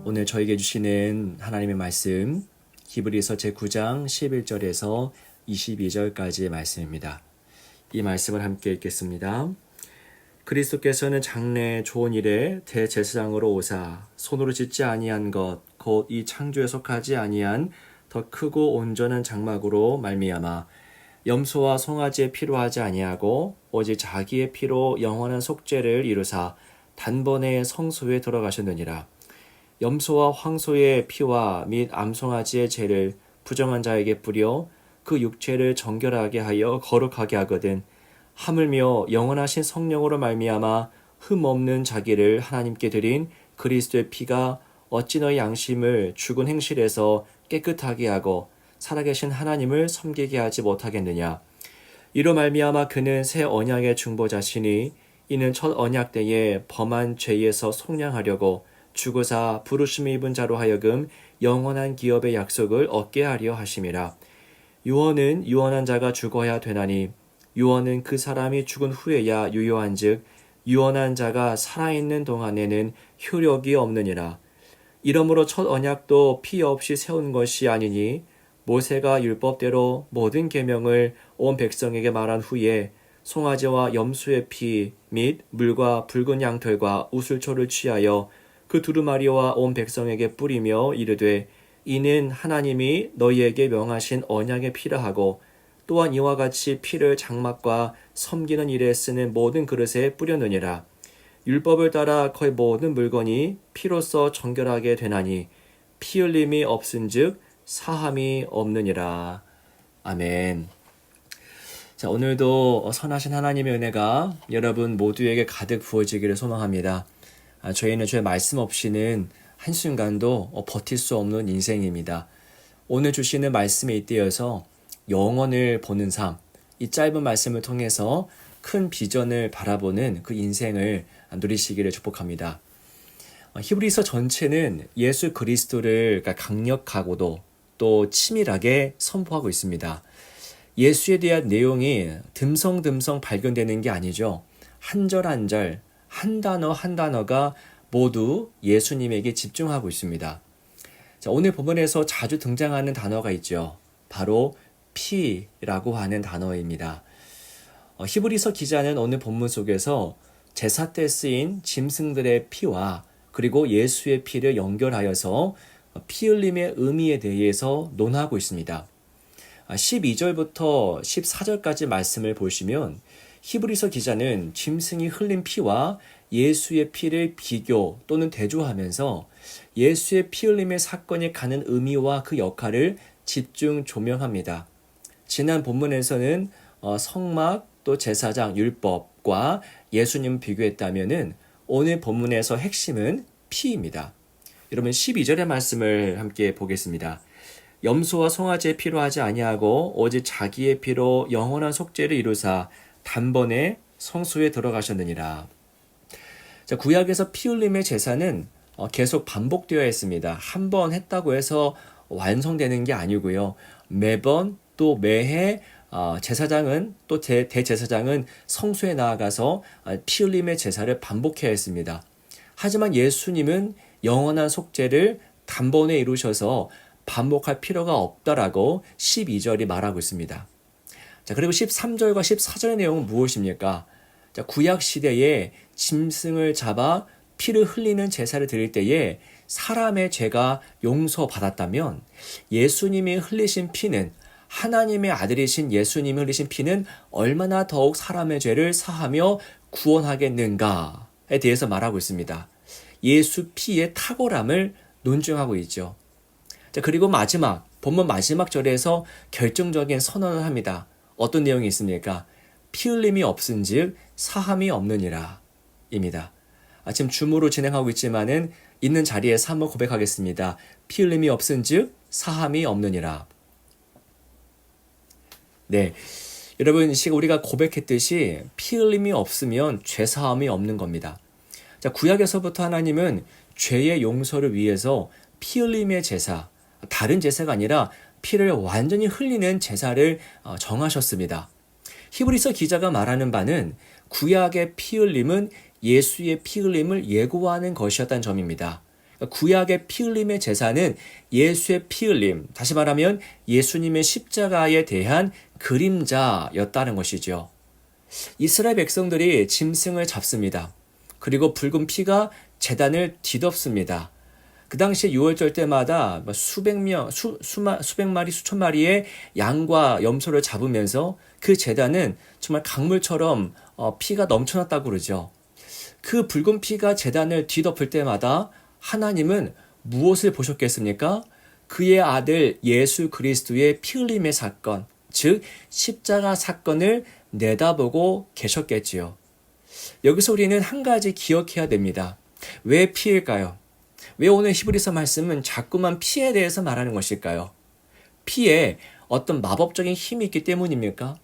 오늘 저에게 주시는 하나님의 말씀 히브리서 제9장 11절에서 22절까지의 말씀입니다. 이 말씀을 함께 읽겠습니다. 그리스도께서는 장래 좋은 일에 대제사장으로 오사 손으로 짓지 아니한 것 곧 이 창조에 속하지 아니한 더 크고 온전한 장막으로 말미암아 염소와 송아지의 피로 하지 아니하고 오직 자기의 피로 영원한 속죄를 이루사 단번에 성소에 들어가셨느니라. 염소와 황소의 피와 및 암송아지의 죄를 부정한 자에게 뿌려 그 육체를 정결하게 하여 거룩하게 하거든 하물며 영원하신 성령으로 말미암아 흠 없는 자기를 하나님께 드린 그리스도의 피가 어찌 너희 양심을 죽은 행실에서 깨끗하게 하고 살아계신 하나님을 섬기게 하지 못하겠느냐. 이로 말미암아 그는 새 언약의 중보자시니 이는 첫 언약 때에 범한 죄에서 속량하려고 죽으사 부르심을 입은 자로 하여금 영원한 기업의 약속을 얻게 하려 하심이라. 유언은 유언한 자가 죽어야 되나니 유언은 그 사람이 죽은 후에야 유효한즉 유언한 자가 살아있는 동안에는 효력이 없느니라. 이러므로 첫 언약도 피 없이 세운 것이 아니니 모세가 율법대로 모든 계명을 온 백성에게 말한 후에 송아지와 염소의 피 및 물과 붉은 양털과 우슬초를 취하여 그 두루마리와 온 백성에게 뿌리며 이르되 이는 하나님이 너희에게 명하신 언약의 피라 하고 또한 이와 같이 피를 장막과 섬기는 일에 쓰는 모든 그릇에 뿌렸느니라. 율법을 따라 거의 모든 물건이 피로써 정결하게 되나니 피 흘림이 없은즉 사함이 없느니라. 아멘. 자, 오늘도 선하신 하나님의 은혜가 여러분 모두에게 가득 부어지기를 소망합니다. 저희는 주의 말씀 없이는 한순간도 버틸 수 없는 인생입니다. 오늘 주시는 말씀에 잇대어서 영원을 보는 삶, 이 짧은 말씀을 통해서 큰 비전을 바라보는 그 인생을 누리시기를 축복합니다. 히브리서 전체는 예수 그리스도를 강력하고도 또 치밀하게 선포하고 있습니다. 예수에 대한 내용이 듬성듬성 발견되는 게 아니죠. 한 절 한 절, 한 단어 한 단어가 모두 예수님에게 집중하고 있습니다. 자, 오늘 본문에서 자주 등장하는 단어가 있죠. 바로 피라고 하는 단어입니다. 히브리서 기자는 오늘 본문 속에서 제사 때 쓰인 짐승들의 피와 그리고 예수의 피를 연결하여서 피 흘림의 의미에 대해서 논하고 있습니다. 12절부터 14절까지 말씀을 보시면 히브리서 기자는 짐승이 흘린 피와 예수의 피를 비교 또는 대조하면서 예수의 피 흘림의 사건에 가는 의미와 그 역할을 집중 조명합니다. 지난 본문에서는 성막 또 제사장 율법과 예수님 비교했다면은 오늘 본문에서 핵심은 피입니다. 여러분 12절의 말씀을 함께 보겠습니다. 염소와 송아지의 피로 하지 아니하고 오직 자기의 피로 영원한 속죄를 이루사 단번에 성소에 들어가셨느니라. 자, 구약에서 피 흘림의 제사는 계속 반복되어야 했습니다. 한 번 했다고 해서 완성되는 게 아니고요. 매번 또 매해 제사장은 또 대제사장은 성소에 나아가서 피 흘림의 제사를 반복해야 했습니다. 하지만 예수님은 영원한 속죄를 단번에 이루셔서 반복할 필요가 없다라고 12절이 말하고 있습니다. 자, 그리고 13절과 14절의 내용은 무엇입니까? 자, 구약 시대에 짐승을 잡아 피를 흘리는 제사를 드릴 때에 사람의 죄가 용서받았다면 예수님이 흘리신 피는 하나님의 아들이신 예수님이 흘리신 피는 얼마나 더욱 사람의 죄를 사하며 구원하겠는가에 대해서 말하고 있습니다. 예수 피의 탁월함을 논증하고 있죠. 자, 그리고 본문 마지막 절에서 결정적인 선언을 합니다. 어떤 내용이 있습니까? 피 흘림이 없은즉 사함이 없느니라 입니다. 지금 줌으로 진행하고 있지만은 있는 자리에서 한번 고백하겠습니다. 피 흘림이 없은즉 사함이 없느니라. 네, 여러분 우리가 고백했듯이 피 흘림이 없으면 죄 사함이 없는 겁니다. 자, 구약에서부터 하나님은 죄의 용서를 위해서 피 흘림의 제사, 다른 제사가 아니라 피를 완전히 흘리는 제사를 정하셨습니다. 히브리서 기자가 말하는 바는 구약의 피 흘림은 예수의 피 흘림을 예고하는 것이었다는 점입니다. 구약의 피 흘림의 제사는 예수의 피 흘림, 다시 말하면 예수님의 십자가에 대한 그림자였다는 것이죠. 이스라엘 백성들이 짐승을 잡습니다. 그리고 붉은 피가 제단을 뒤덮습니다. 그 당시에 유월절 때마다 수백 마리, 수천 마리의 양과 염소를 잡으면서 그 제단은 정말 강물처럼 피가 넘쳐났다고 그러죠. 그 붉은 피가 제단을 뒤덮을 때마다 하나님은 무엇을 보셨겠습니까? 그의 아들 예수 그리스도의 피 흘림의 사건, 즉 십자가 사건을 내다보고 계셨겠지요. 여기서 우리는 한 가지 기억해야 됩니다. 왜 피일까요? 왜 오늘 히브리서 말씀은 자꾸만 피에 대해서 말하는 것일까요? 피에 어떤 마법적인 힘이 있기 때문입니까?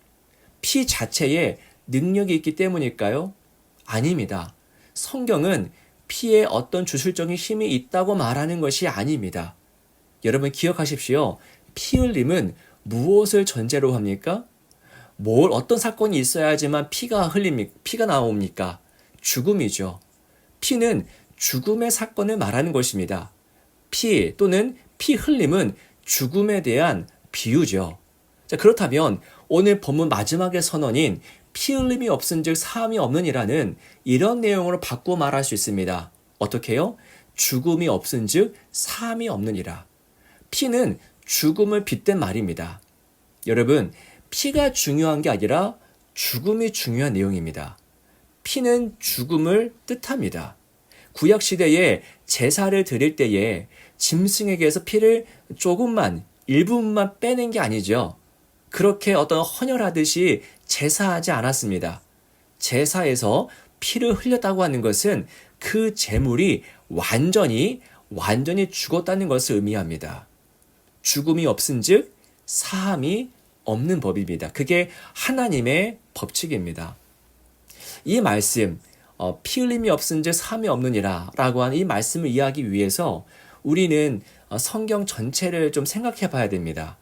피 자체에 능력이 있기 때문일까요? 아닙니다. 성경은 피에 어떤 주술적인 힘이 있다고 말하는 것이 아닙니다. 여러분 기억하십시오. 피 흘림은 무엇을 전제로 합니까? 어떤 사건이 있어야지만 피가 나옵니까? 죽음이죠. 피는 죽음의 사건을 말하는 것입니다. 피 또는 피 흘림은 죽음에 대한 비유죠. 자, 그렇다면 오늘 본문 마지막의 선언인 피 흘림이 없은즉 사함이 없느니라는 이런 내용으로 바꾸어 말할 수 있습니다. 어떻게요? 죽음이 없은즉 사함이 없느니라. 피는 죽음을 빗댄 말입니다. 여러분, 피가 중요한 게 아니라 죽음이 중요한 내용입니다. 피는 죽음을 뜻합니다. 구약 시대에 제사를 드릴 때에 짐승에게서 피를 조금만, 일부분만 빼낸 게 아니죠. 그렇게 어떤 헌혈하듯이 제사하지 않았습니다. 제사에서 피를 흘렸다고 하는 것은 그 제물이 완전히 죽었다는 것을 의미합니다. 죽음이 없은즉 사함이 없는 법입니다. 그게 하나님의 법칙입니다. 이 말씀, 피 흘림이 없은즉 사함이 없느니라 라고 하는 이 말씀을 이해하기 위해서 우리는 성경 전체를 좀 생각해 봐야 됩니다.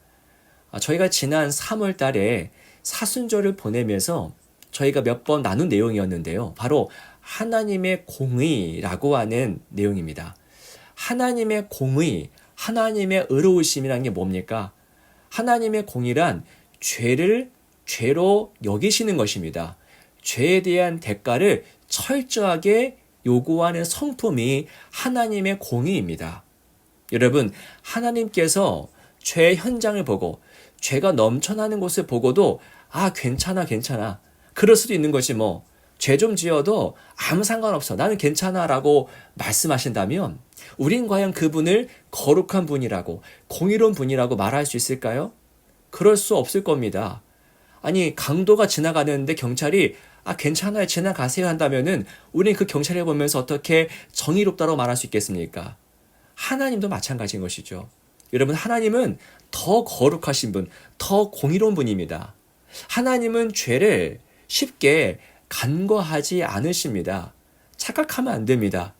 저희가 지난 3월 달에 사순절을 보내면서 저희가 몇 번 나눈 내용이었는데요. 바로 하나님의 공의라고 하는 내용입니다. 하나님의 공의, 하나님의 의로우심이라는 게 뭡니까? 하나님의 공의란 죄를 죄로 여기시는 것입니다. 죄에 대한 대가를 철저하게 요구하는 성품이 하나님의 공의입니다. 여러분, 하나님께서 죄의 현장을 보고 죄가 넘쳐나는 곳을 보고도 괜찮아. 그럴 수도 있는 것이 죄 좀 지어도 아무 상관없어. 나는 괜찮아 라고 말씀하신다면 우린 과연 그분을 거룩한 분이라고 공의로운 분이라고 말할 수 있을까요? 그럴 수 없을 겁니다. 아니 강도가 지나가는데 경찰이 괜찮아요 지나가세요 한다면은 우린 그 경찰을 보면서 어떻게 정의롭다고 말할 수 있겠습니까? 하나님도 마찬가지인 것이죠. 여러분 하나님은 더 거룩하신 분, 더 공의로운 분입니다. 하나님은 죄를 쉽게 간과하지 않으십니다. 착각하면 안 됩니다.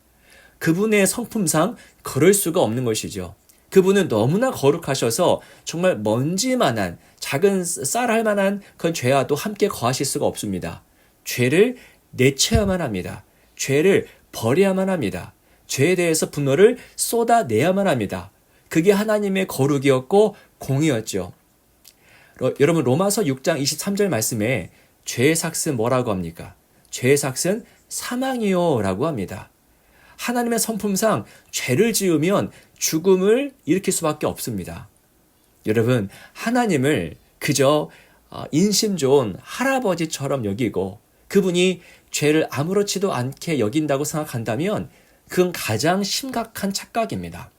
그분의 성품상 그럴 수가 없는 것이죠. 그분은 너무나 거룩하셔서 정말 먼지만한 작은 쌀할 만한 그런 죄와도 함께 거하실 수가 없습니다. 죄를 내쳐야만 합니다. 죄를 버려야만 합니다. 죄에 대해서 분노를 쏟아내야만 합니다. 그게 하나님의 거룩이었고 공의였죠. 여러분 로마서 6장 23절 말씀에 죄의 삭은 뭐라고 합니까? 죄의 삭은 사망이요 라고 합니다. 하나님의 성품상 죄를 지으면 죽음을 일으킬 수밖에 없습니다. 여러분 하나님을 그저 인심 좋은 할아버지처럼 여기고 그분이 죄를 아무렇지도 않게 여긴다고 생각한다면 그건 가장 심각한 착각입니다.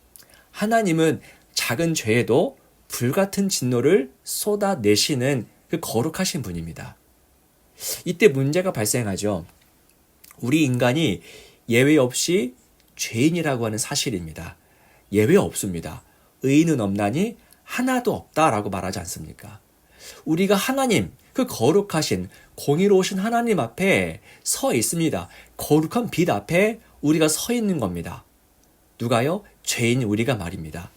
하나님은 작은 죄에도 불같은 진노를 쏟아내시는 그 거룩하신 분입니다. 이때 문제가 발생하죠. 우리 인간이 예외 없이 죄인이라고 하는 사실입니다. 예외 없습니다. 의인은 없나니 하나도 없다라고 말하지 않습니까? 우리가 하나님, 그 거룩하신 공의로우신 하나님 앞에 서 있습니다. 거룩한 빛 앞에 우리가 서 있는 겁니다. 누가요? 죄인 우리가 말입니다.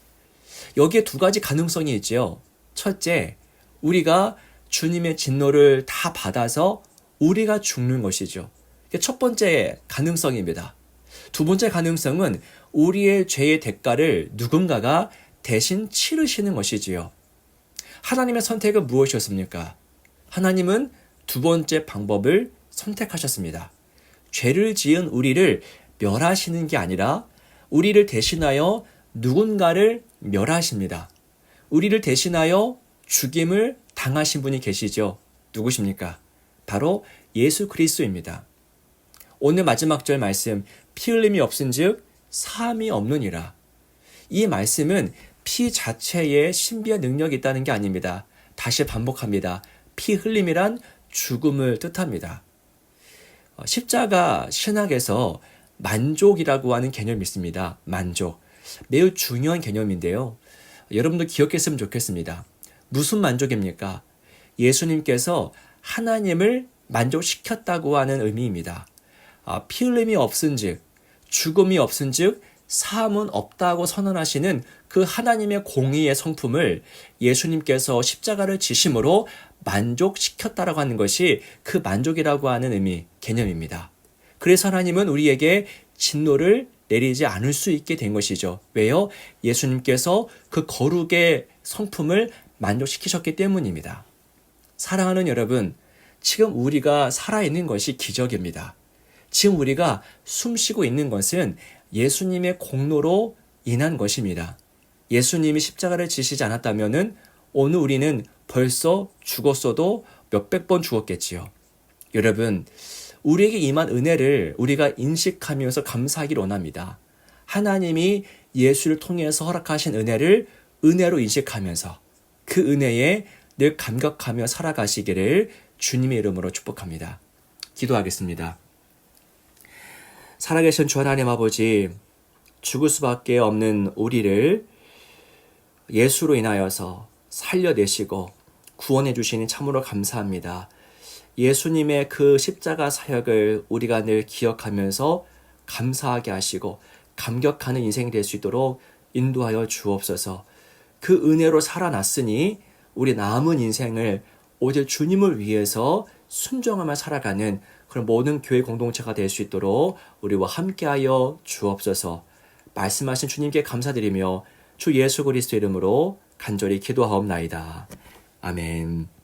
여기에 두 가지 가능성이 있죠. 첫째, 우리가 주님의 진노를 다 받아서 우리가 죽는 것이죠. 이게 첫 번째 가능성입니다. 두 번째 가능성은 우리의 죄의 대가를 누군가가 대신 치르시는 것이지요. 하나님의 선택은 무엇이었습니까? 하나님은 두 번째 방법을 선택하셨습니다. 죄를 지은 우리를 멸하시는 게 아니라 우리를 대신하여 누군가를 멸하십니다. 우리를 대신하여 죽임을 당하신 분이 계시죠. 누구십니까? 바로 예수 그리스도입니다. 오늘 마지막 절 말씀, 피 흘림이 없은즉 사함이 없느니라. 이 말씀은 피 자체에 신비한 능력이 있다는 게 아닙니다. 다시 반복합니다. 피 흘림이란 죽음을 뜻합니다. 십자가 신학에서 만족이라고 하는 개념이 있습니다. 만족. 매우 중요한 개념인데요. 여러분도 기억했으면 좋겠습니다. 무슨 만족입니까? 예수님께서 하나님을 만족시켰다고 하는 의미입니다. 피 흘림이 없은즉, 죽음이 없은즉 사함은 없다고 선언하시는 그 하나님의 공의의 성품을 예수님께서 십자가를 지심으로 만족시켰다라고 하는 것이 그 만족이라고 하는 의미, 개념입니다. 그래서 하나님은 우리에게 진노를 내리지 않을 수 있게 된 것이죠. 왜요? 예수님께서 그 거룩의 성품을 만족시키셨기 때문입니다. 사랑하는 여러분, 지금 우리가 살아있는 것이 기적입니다. 지금 우리가 숨쉬고 있는 것은 예수님의 공로로 인한 것입니다. 예수님이 십자가를 지시지 않았다면 오늘 우리는 벌써 죽었어도 몇백 번 죽었겠지요. 여러분, 우리에게 임한 은혜를 우리가 인식하면서 감사하기를 원합니다. 하나님이 예수를 통해서 허락하신 은혜를 은혜로 인식하면서 그 은혜에 늘 감격하며 살아가시기를 주님의 이름으로 축복합니다. 기도하겠습니다. 살아계신 주 하나님 아버지, 죽을 수밖에 없는 우리를 예수로 인하여서 살려내시고 구원해 주시니 참으로 감사합니다. 예수님의 그 십자가 사역을 우리가 늘 기억하면서 감사하게 하시고 감격하는 인생이 될 수 있도록 인도하여 주옵소서. 그 은혜로 살아났으니 우리 남은 인생을 오직 주님을 위해서 순종하며 살아가는 그런 모든 교회 공동체가 될 수 있도록 우리와 함께하여 주옵소서. 말씀하신 주님께 감사드리며 주 예수 그리스도 이름으로 간절히 기도하옵나이다. 아멘.